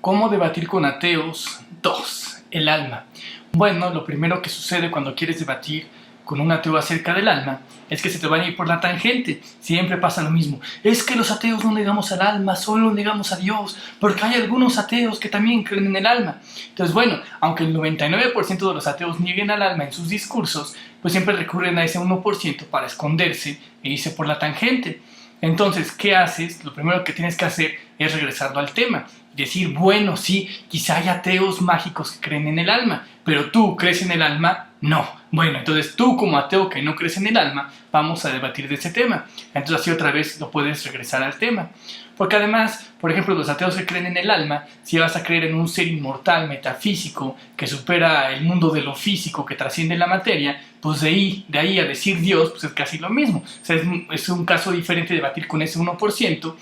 ¿Cómo debatir con ateos? 2. El alma. Bueno, lo primero que sucede cuando quieres debatir con un ateo acerca del alma es que se te van a ir por la tangente. Siempre pasa lo mismo. Es que los ateos no negamos al alma, solo negamos a Dios, porque hay algunos ateos que también creen en el alma. Entonces, bueno, aunque el 99% de los ateos nieguen al alma en sus discursos, pues siempre recurren a ese 1% para esconderse e irse por la tangente. Entonces, ¿qué haces? Lo primero que tienes que hacer es regresarlo al tema. Decir, bueno, sí, quizá hay ateos mágicos que creen en el alma, pero tú crees en el alma, no. Bueno, entonces tú como ateo que no crees en el alma, vamos a debatir de ese tema. Entonces así otra vez lo puedes regresar al tema. Porque además, por ejemplo, los ateos que creen en el alma, si vas a creer en un ser inmortal, metafísico, que supera el mundo de lo físico, que trasciende la materia, pues de ahí a decir Dios, pues es casi lo mismo. O sea, es un caso diferente debatir con ese 1%.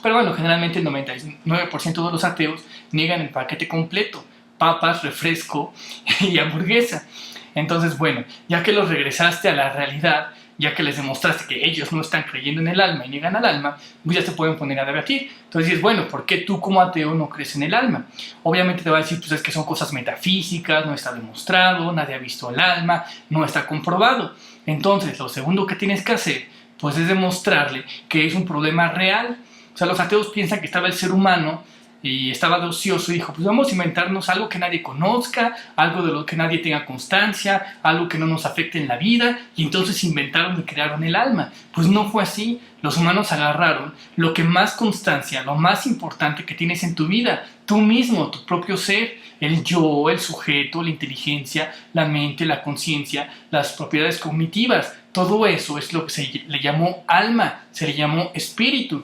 Pero bueno, generalmente el 99% de los ateos niegan el paquete completo: papas, refresco y hamburguesa. Entonces, bueno, ya que los regresaste a la realidad, ya que les demostraste que ellos no están creyendo en el alma y niegan al alma, pues ya se pueden poner a debatir. Entonces dices, bueno, ¿por qué tú como ateo no crees en el alma? Obviamente te va a decir, pues es que son cosas metafísicas, no está demostrado, nadie ha visto el alma, no está comprobado. Entonces, lo segundo que tienes que hacer, pues es demostrarle que es un problema real. O sea, los ateos piensan que estaba el ser humano y estaba de ocioso y dijo, pues vamos a inventarnos algo que nadie conozca, algo de lo que nadie tenga constancia, algo que no nos afecte en la vida, y entonces inventaron y crearon el alma. Pues no fue así. Los humanos agarraron lo que más constancia, lo más importante que tienes en tu vida, tú mismo, tu propio ser, el yo, el sujeto, la inteligencia, la mente, la conciencia, las propiedades cognitivas. Todo eso es lo que se le llamó alma, se le llamó espíritu.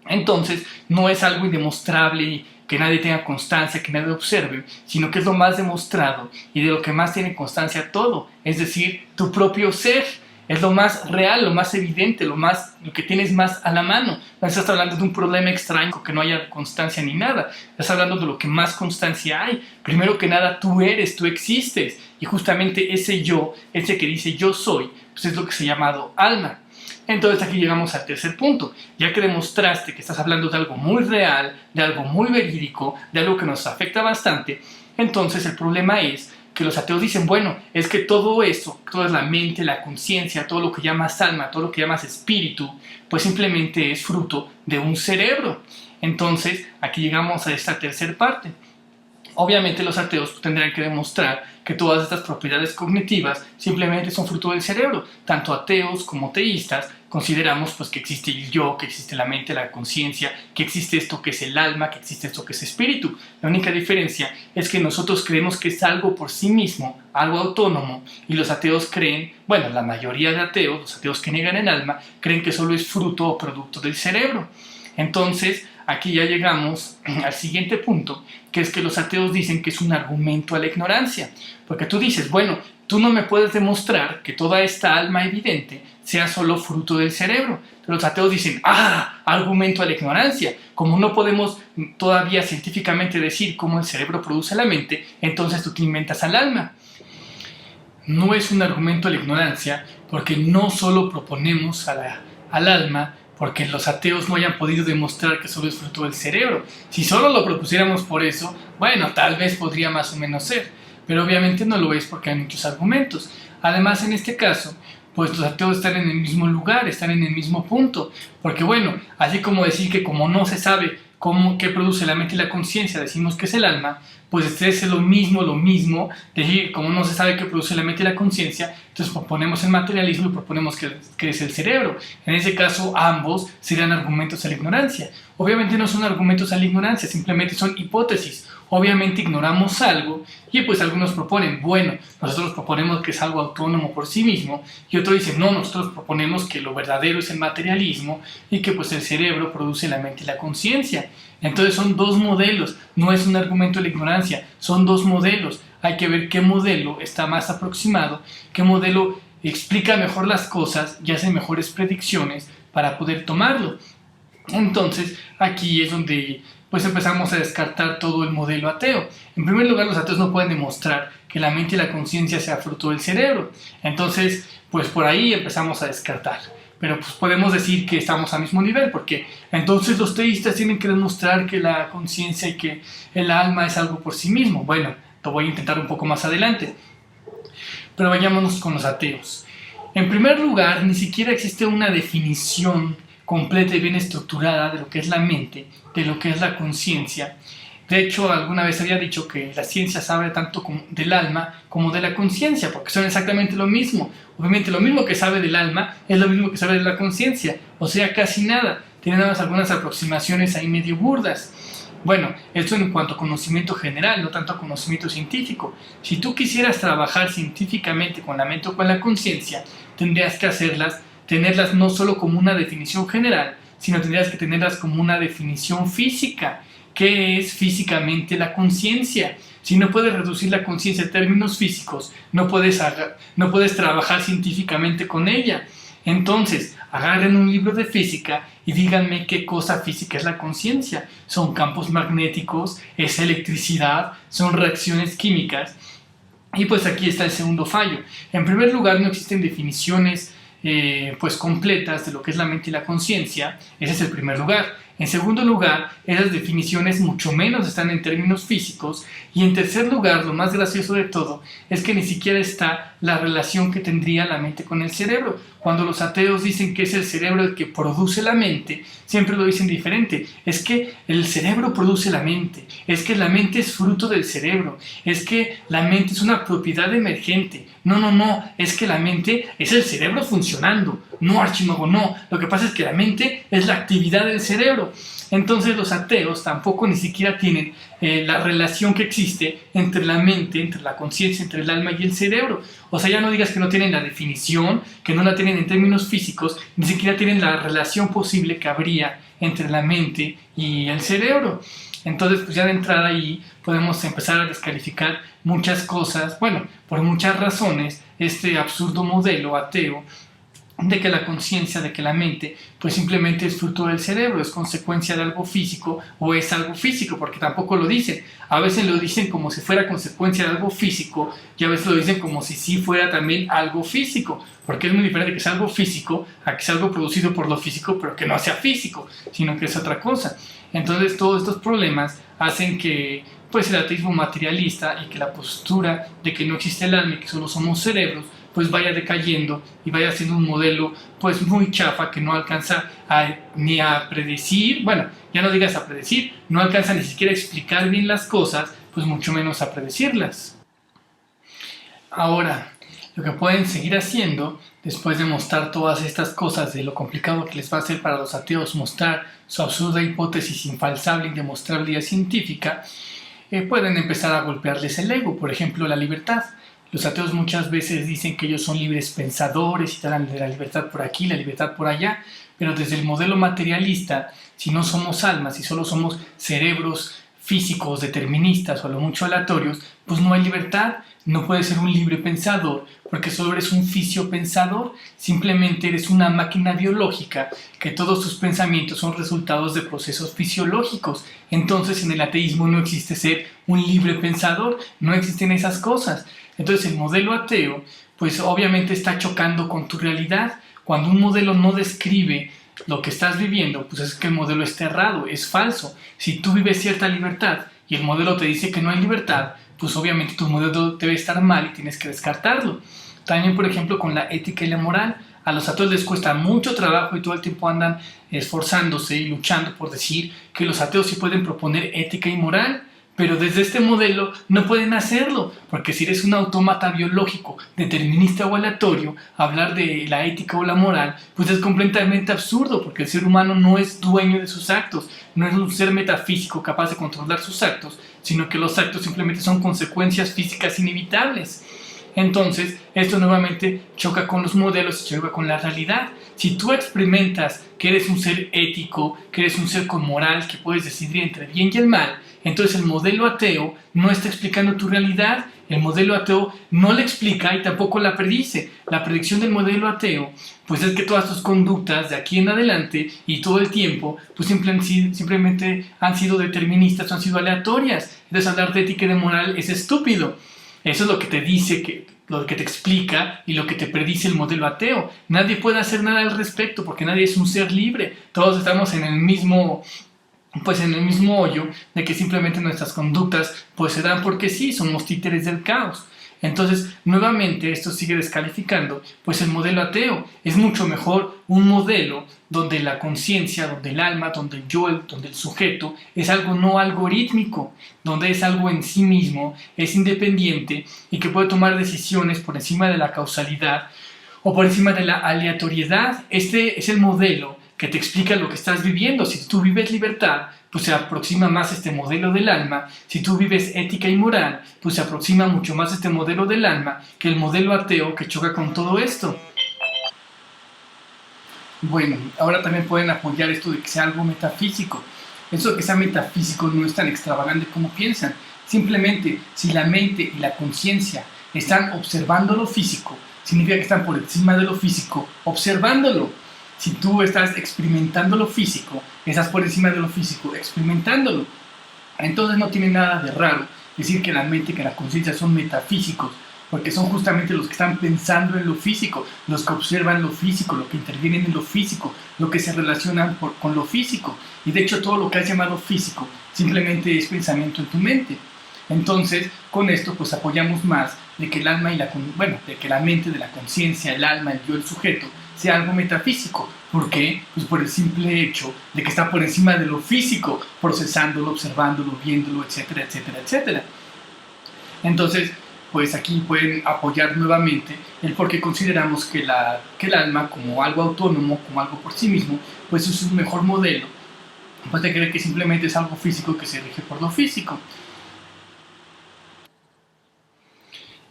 Entonces, no es algo indemostrable que nadie tenga constancia, que nadie observe, sino que es lo más demostrado y de lo que más tiene constancia todo, es decir, tu propio ser. Es lo más real, lo más evidente, lo que tienes más a la mano. No estás hablando de un problema extraño que no haya constancia ni nada. Estás hablando de lo que más constancia hay. Primero que nada, tú eres, tú existes. Y justamente ese yo, ese que dice yo soy, pues es lo que se ha llamado alma. Entonces aquí llegamos al tercer punto. Ya que demostraste que estás hablando de algo muy real, de algo muy verídico, de algo que nos afecta bastante, entonces el problema es que los ateos dicen, bueno, es que todo eso, toda la mente, la conciencia, todo lo que llamas alma, todo lo que llamas espíritu, pues simplemente es fruto de un cerebro. Entonces aquí llegamos a esta tercera parte. Obviamente los ateos tendrán que demostrar que todas estas propiedades cognitivas simplemente son fruto del cerebro. Tanto ateos como teístas consideramos pues, que existe el yo, que existe la mente, la conciencia, que existe esto que es el alma, que existe esto que es espíritu. La única diferencia es que nosotros creemos que es algo por sí mismo, algo autónomo, y los ateos creen, bueno, la mayoría de ateos, los ateos que niegan el alma, creen que solo es fruto o producto del cerebro. Entonces, aquí ya llegamos al siguiente punto, que es que los ateos dicen que es un argumento a la ignorancia. Porque tú dices, bueno, tú no me puedes demostrar que toda esta alma evidente sea solo fruto del cerebro. Pero los ateos dicen, argumento a la ignorancia. Como no podemos todavía científicamente decir cómo el cerebro produce la mente, entonces tú te inventas al alma. No es un argumento a la ignorancia, porque no solo proponemos al alma, porque los ateos no hayan podido demostrar que solo es fruto del cerebro. Si solo lo propusiéramos por eso, bueno, tal vez podría más o menos ser, pero obviamente no lo es porque hay muchos argumentos. Además, en este caso, pues los ateos están en el mismo lugar, están en el mismo punto, porque bueno, así como decir que como no se sabe qué produce la mente y la conciencia, decimos que es el alma, pues es lo mismo, decir, como no se sabe qué produce la mente y la conciencia, entonces proponemos el materialismo y proponemos que es el cerebro. En ese caso, ambos serían argumentos a la ignorancia. Obviamente no son argumentos a la ignorancia, simplemente son hipótesis. Obviamente ignoramos algo y pues algunos proponen, bueno, nosotros proponemos que es algo autónomo por sí mismo, y otros dicen, no, nosotros proponemos que lo verdadero es el materialismo y que pues el cerebro produce la mente y la conciencia. Entonces son dos modelos, no es un argumento de la ignorancia, son dos modelos. Hay que ver qué modelo está más aproximado, qué modelo explica mejor las cosas y hace mejores predicciones para poder tomarlo. Entonces aquí es donde pues empezamos a descartar todo el modelo ateo. En primer lugar, los ateos no pueden demostrar que la mente y la conciencia sea fruto del cerebro. Entonces, pues por ahí empezamos a descartar. pero pues podemos decir que estamos al mismo nivel, porque entonces los teístas tienen que demostrar que la conciencia y que el alma es algo por sí mismo. Bueno, lo voy a intentar un poco más adelante, pero vayámonos con los ateos. En primer lugar, ni siquiera existe una definición completa y bien estructurada de lo que es la mente, de lo que es la conciencia. De hecho, alguna vez había dicho que la ciencia sabe tanto del alma como de la conciencia, porque son exactamente lo mismo. Obviamente, lo mismo que sabe del alma es lo mismo que sabe de la conciencia, o sea, casi nada. Tienen algunas aproximaciones ahí medio burdas. Bueno, esto en cuanto a conocimiento general, no tanto a conocimiento científico. Si tú quisieras trabajar científicamente con la mente o con la conciencia, tendrías que tenerlas no solo como una definición general, sino tendrías que tenerlas como una definición física. ¿Qué es físicamente la conciencia? Si no puedes reducir la conciencia a términos físicos, no puedes trabajar científicamente con ella. Entonces, agarren un libro de física y díganme qué cosa física es la conciencia. Son campos magnéticos, es electricidad, son reacciones químicas. Y pues aquí está el segundo fallo. En primer lugar, no existen definiciones completas de lo que es la mente y la conciencia. Ese es el primer lugar. En segundo lugar, esas definiciones mucho menos están en términos físicos. Y en tercer lugar, lo más gracioso de todo, es que ni siquiera está la relación que tendría la mente con el cerebro. Cuando los ateos dicen que es el cerebro el que produce la mente, siempre lo dicen diferente. Es que el cerebro produce la mente, es que la mente es fruto del cerebro, es que la mente es una propiedad emergente. No, es que la mente es el cerebro funcionando. No, archimago, no. Lo que pasa es que la mente es la actividad del cerebro. Entonces los ateos tampoco ni siquiera tienen la relación que existe entre la mente, entre la conciencia, entre el alma y el cerebro. O sea, ya no digas que no tienen la definición, que no la tienen en términos físicos, ni siquiera tienen la relación posible que habría entre la mente y el cerebro. Entonces, pues ya de entrada ahí podemos empezar a descalificar muchas cosas, bueno, por muchas razones, este absurdo modelo ateo de que la conciencia, de que la mente, pues simplemente es fruto del cerebro, es consecuencia de algo físico o es algo físico, porque tampoco lo dicen. A veces lo dicen como si fuera consecuencia de algo físico y a veces lo dicen como si sí fuera también algo físico, porque es muy diferente que sea algo físico a que sea algo producido por lo físico, pero que no sea físico, sino que es otra cosa. Entonces todos estos problemas hacen que pues el ateísmo materialista y que la postura de que no existe el alma y que solo somos cerebros pues vaya decayendo y vaya siendo un modelo pues muy chafa que no alcanza ni a predecir, bueno, ya no digas a predecir, no alcanza ni siquiera a explicar bien las cosas, pues mucho menos a predecirlas. Ahora, lo que pueden seguir haciendo, después de mostrar todas estas cosas de lo complicado que les va a ser para los ateos mostrar su absurda hipótesis infalsable, indemostrable y científica, pueden empezar a golpearles el ego, por ejemplo, la libertad. Los ateos muchas veces dicen que ellos son libres pensadores y tal, de la libertad por aquí, la libertad por allá, pero desde el modelo materialista, si no somos almas, si solo somos cerebros físicos, deterministas o a lo mucho aleatorios, pues no hay libertad, no puedes ser un libre pensador, porque solo eres un fisiopensador, simplemente eres una máquina biológica, que todos tus pensamientos son resultados de procesos fisiológicos. Entonces en el ateísmo no existe ser un libre pensador, no existen esas cosas. Entonces el modelo ateo, pues obviamente está chocando con tu realidad. Cuando un modelo no describe lo que estás viviendo, pues es que el modelo está errado, es falso. Si tú vives cierta libertad y el modelo te dice que no hay libertad, pues obviamente tu modelo debe estar mal y tienes que descartarlo. También, por ejemplo, con la ética y la moral. A los ateos les cuesta mucho trabajo y todo el tiempo andan esforzándose y luchando por decir que los ateos sí pueden proponer ética y moral, pero desde este modelo no pueden hacerlo, porque si eres un autómata biológico, determinista o aleatorio, hablar de la ética o la moral, pues es completamente absurdo, porque el ser humano no es dueño de sus actos, no es un ser metafísico capaz de controlar sus actos, sino que los actos simplemente son consecuencias físicas inevitables. Entonces, esto nuevamente choca con los modelos y choca con la realidad. Si tú experimentas que eres un ser ético, que eres un ser con moral, que puedes decidir entre el bien y el mal, entonces el modelo ateo no está explicando tu realidad. El modelo ateo no la explica y tampoco la predice. La predicción del modelo ateo pues es que todas tus conductas de aquí en adelante y todo el tiempo pues simplemente han sido deterministas o han sido aleatorias. Entonces hablar de ética y de moral es estúpido. Eso es lo que te dice lo que te explica y lo que te predice el modelo ateo. Nadie puede hacer nada al respecto porque nadie es un ser libre. Todos estamos en el mismo hoyo de que simplemente nuestras conductas pues se dan porque sí, somos títeres del caos. Entonces, nuevamente, esto sigue descalificando pues el modelo ateo. Es mucho mejor un modelo donde la conciencia, donde el alma, donde el yo, donde el sujeto es algo no algorítmico, donde es algo en sí mismo, es independiente y que puede tomar decisiones por encima de la causalidad o por encima de la aleatoriedad. Este es el modelo que te explica lo que estás viviendo. Si tú vives libertad, pues se aproxima más este modelo del alma. Si tú vives ética y moral, pues se aproxima mucho más este modelo del alma que el modelo ateo que choca con todo esto. Bueno, ahora también pueden apoyar esto de que sea algo metafísico. Eso de que sea metafísico no es tan extravagante como piensan. Simplemente, si la mente y la conciencia están observando lo físico, significa que están por encima de lo físico, observándolo. Si tú estás experimentando lo físico, estás por encima de lo físico, experimentándolo. Entonces no tiene nada de raro decir que la mente y que la conciencia son metafísicos, porque son justamente los que están pensando en lo físico, los que observan lo físico, los que intervienen en lo físico, los que se relacionan con lo físico. Y de hecho todo lo que has llamado físico simplemente es pensamiento en tu mente. Entonces, con esto pues apoyamos más de que el alma y de que la mente, de la conciencia, el alma, el yo, el sujeto, sea algo metafísico. ¿Por qué? Pues por el simple hecho de que está por encima de lo físico, procesándolo, observándolo, viéndolo, etcétera, etcétera, etcétera. Entonces, pues aquí pueden apoyar nuevamente el por qué consideramos que el alma como algo autónomo, como algo por sí mismo, pues es un mejor modelo, pues de creer que simplemente es algo físico que se rige por lo físico.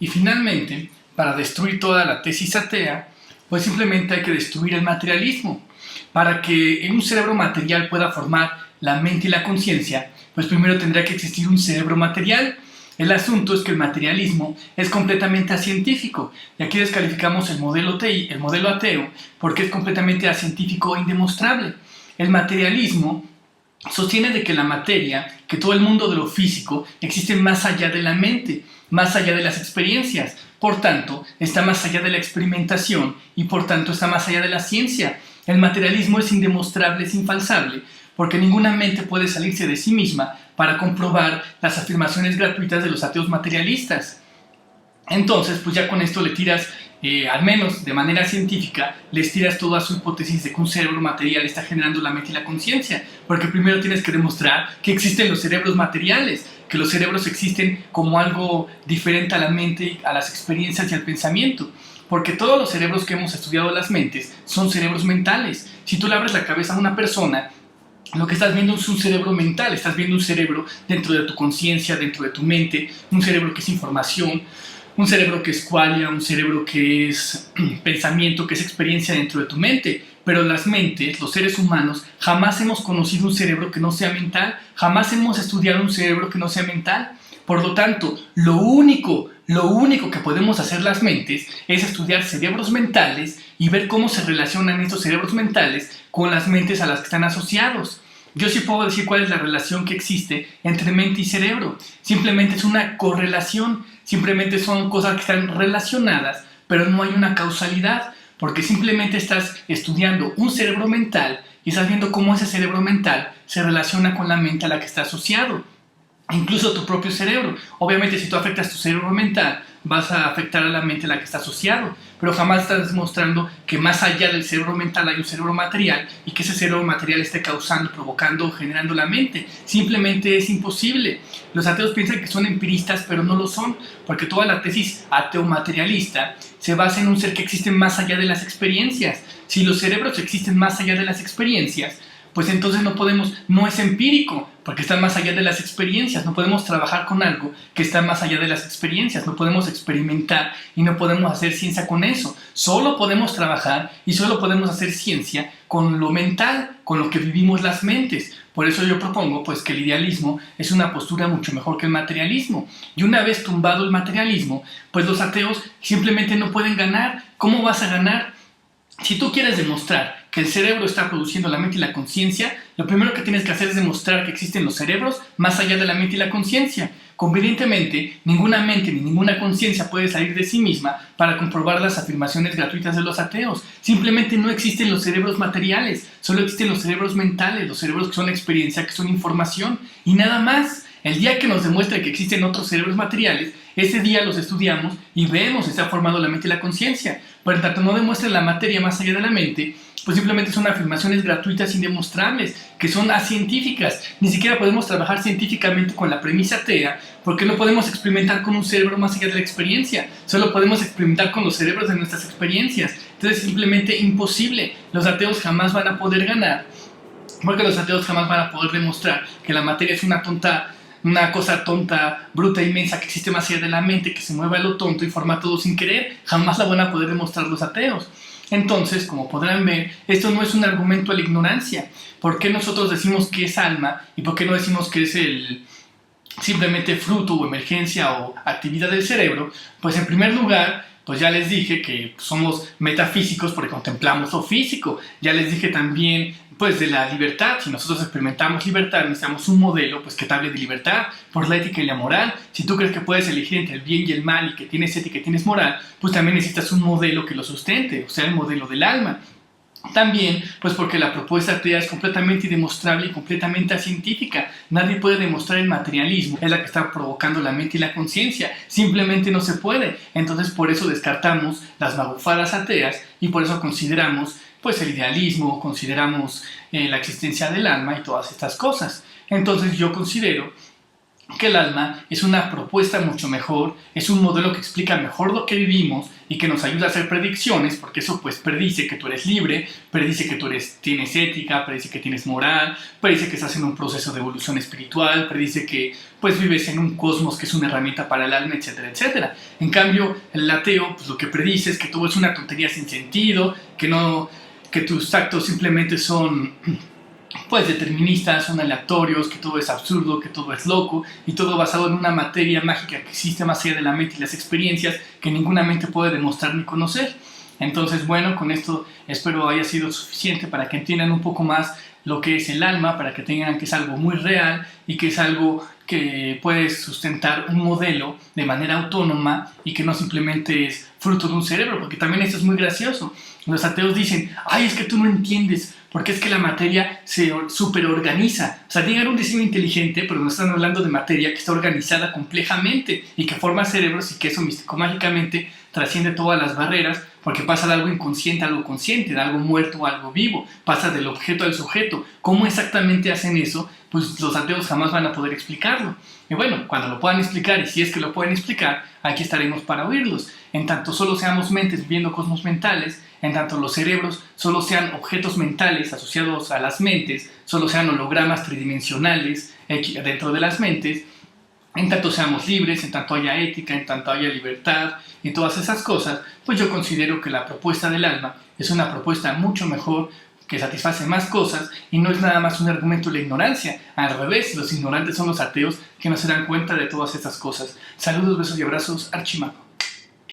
Y finalmente, para destruir toda la tesis atea, pues simplemente hay que destruir el materialismo. Para que en un cerebro material pueda formar la mente y la conciencia, pues primero tendrá que existir un cerebro material. El asunto es que el materialismo es completamente acientífico, y aquí descalificamos el modelo ateo, porque es completamente acientífico e indemostrable. El materialismo sostiene de que la materia, que todo el mundo de lo físico, existe más allá de la mente, más allá de las experiencias, por tanto, está más allá de la experimentación y por tanto está más allá de la ciencia. El materialismo es indemostrable, es infalsable, porque ninguna mente puede salirse de sí misma para comprobar las afirmaciones gratuitas de los ateos materialistas. Entonces, pues ya con esto le tiras, al menos de manera científica, les tiras toda su hipótesis de que un cerebro material está generando la mente y la conciencia, porque primero tienes que demostrar que existen los cerebros materiales, que los cerebros existen como algo diferente a la mente, a las experiencias y al pensamiento. Porque todos los cerebros que hemos estudiado las mentes son cerebros mentales. Si tú le abres la cabeza a una persona, lo que estás viendo es un cerebro mental, estás viendo un cerebro dentro de tu conciencia, dentro de tu mente, un cerebro que es información, un cerebro que es qualia, un cerebro que es pensamiento, que es experiencia dentro de tu mente. Pero las mentes, los seres humanos, jamás hemos conocido un cerebro que no sea mental, jamás hemos estudiado un cerebro que no sea mental. Por lo tanto, lo único que podemos hacer las mentes es estudiar cerebros mentales y ver cómo se relacionan estos cerebros mentales con las mentes a las que están asociados. Yo sí puedo decir cuál es la relación que existe entre mente y cerebro. Simplemente es una correlación, simplemente son cosas que están relacionadas, pero no hay una causalidad, porque simplemente estás estudiando un cerebro mental y estás viendo cómo ese cerebro mental se relaciona con la mente a la que está asociado. Incluso tu propio cerebro. Obviamente, si tú afectas tu cerebro mental, vas a afectar a la mente a la que está asociado, pero jamás estás demostrando que más allá del cerebro mental hay un cerebro material y que ese cerebro material esté causando, provocando, generando la mente. Simplemente es imposible. Los ateos piensan que son empiristas, pero no lo son, porque toda la tesis ateo-materialista se basa en un ser que existe más allá de las experiencias. Si los cerebros existen más allá de las experiencias, pues entonces no es empírico, porque está más allá de las experiencias. No podemos trabajar con algo que está más allá de las experiencias, no podemos experimentar y no podemos hacer ciencia con eso. Solo podemos trabajar y solo podemos hacer ciencia con lo mental, con lo que vivimos las mentes. Por eso yo propongo pues que el idealismo es una postura mucho mejor que el materialismo. Y una vez tumbado el materialismo, pues los ateos simplemente no pueden ganar. ¿Cómo vas a ganar? Si tú quieres demostrar que el cerebro está produciendo la mente y la conciencia, lo primero que tienes que hacer es demostrar que existen los cerebros más allá de la mente y la conciencia. convenientemente, ninguna mente ni ninguna conciencia puede salir de sí misma para comprobar las afirmaciones gratuitas de los ateos. Simplemente no existen los cerebros materiales, solo existen los cerebros mentales, los cerebros que son experiencia, que son información, y nada más. El día que nos demuestre que existen otros cerebros materiales, ese día los estudiamos y vemos si se ha formado la mente y la conciencia. Por en tanto no demuestre la materia más allá de la mente, pues simplemente son afirmaciones gratuitas indemostrables, que son acientíficas. Ni siquiera podemos trabajar científicamente con la premisa atea, porque no podemos experimentar con un cerebro más allá de la experiencia. Solo podemos experimentar con los cerebros de nuestras experiencias. Entonces es simplemente imposible. Los ateos jamás van a poder ganar, porque los ateos jamás van a poder demostrar que la materia es una cosa tonta, bruta, inmensa, que existe más allá de la mente, que se mueve a lo tonto y forma todo sin querer. Jamás la van a poder demostrar los ateos. Entonces, como podrán ver, esto no es un argumento a la ignorancia. ¿Por qué nosotros decimos que es alma y por qué no decimos que es simplemente fruto o emergencia o actividad del cerebro? Pues en primer lugar, pues ya les dije que somos metafísicos porque contemplamos lo físico. Ya les dije también pues de la libertad. Si nosotros experimentamos libertad, necesitamos un modelo pues que te hable de libertad por la ética y la moral. Si tú crees que puedes elegir entre el bien y el mal y que tienes ética y tienes moral, pues también necesitas un modelo que lo sustente, o sea, el modelo del alma. También, pues porque la propuesta atea es completamente indemostrable y completamente científica. Nadie puede demostrar el materialismo, es la que está provocando la mente y la conciencia. Simplemente no se puede. Entonces por eso descartamos las magufadas ateas y por eso consideramos pues el idealismo, consideramos la existencia del alma y todas estas cosas. Entonces yo considero que el alma es una propuesta mucho mejor, es un modelo que explica mejor lo que vivimos y que nos ayuda a hacer predicciones, porque eso pues predice que tú eres libre, predice que tú tienes ética, predice que tienes moral, predice que estás en un proceso de evolución espiritual, predice que pues vives en un cosmos que es una herramienta para el alma, etcétera, etcétera. En cambio, el ateo pues lo que predice es que todo es una tontería sin sentido, que tus actos simplemente son pues deterministas, son aleatorios, que todo es absurdo, que todo es loco y todo basado en una materia mágica que existe más allá de la mente y las experiencias que ninguna mente puede demostrar ni conocer. Entonces, bueno, con esto espero haya sido suficiente para que entiendan un poco más lo que es el alma, para que tengan que es algo muy real y que es algo que puede sustentar un modelo de manera autónoma y que no simplemente es fruto de un cerebro, porque también esto es muy gracioso. Los ateos dicen, ay, es que tú no entiendes, porque es que la materia se superorganiza. O sea, tienen un diseño inteligente, pero no están hablando de materia que está organizada complejamente y que forma cerebros y que eso místico mágicamente trasciende todas las barreras, porque pasa de algo inconsciente a algo consciente, de algo muerto a algo vivo, pasa del objeto al sujeto. ¿Cómo exactamente hacen eso? Pues los ateos jamás van a poder explicarlo. Y bueno, cuando lo puedan explicar, y si es que lo pueden explicar, aquí estaremos para oírlos. En tanto solo seamos mentes viviendo cosmos mentales, en tanto los cerebros solo sean objetos mentales asociados a las mentes, solo sean hologramas tridimensionales dentro de las mentes, en tanto seamos libres, en tanto haya ética, en tanto haya libertad y todas esas cosas, pues yo considero que la propuesta del alma es una propuesta mucho mejor, que satisface más cosas y no es nada más un argumento de la ignorancia. Al revés, los ignorantes son los ateos que no se dan cuenta de todas estas cosas. Saludos, besos y abrazos, Archimago.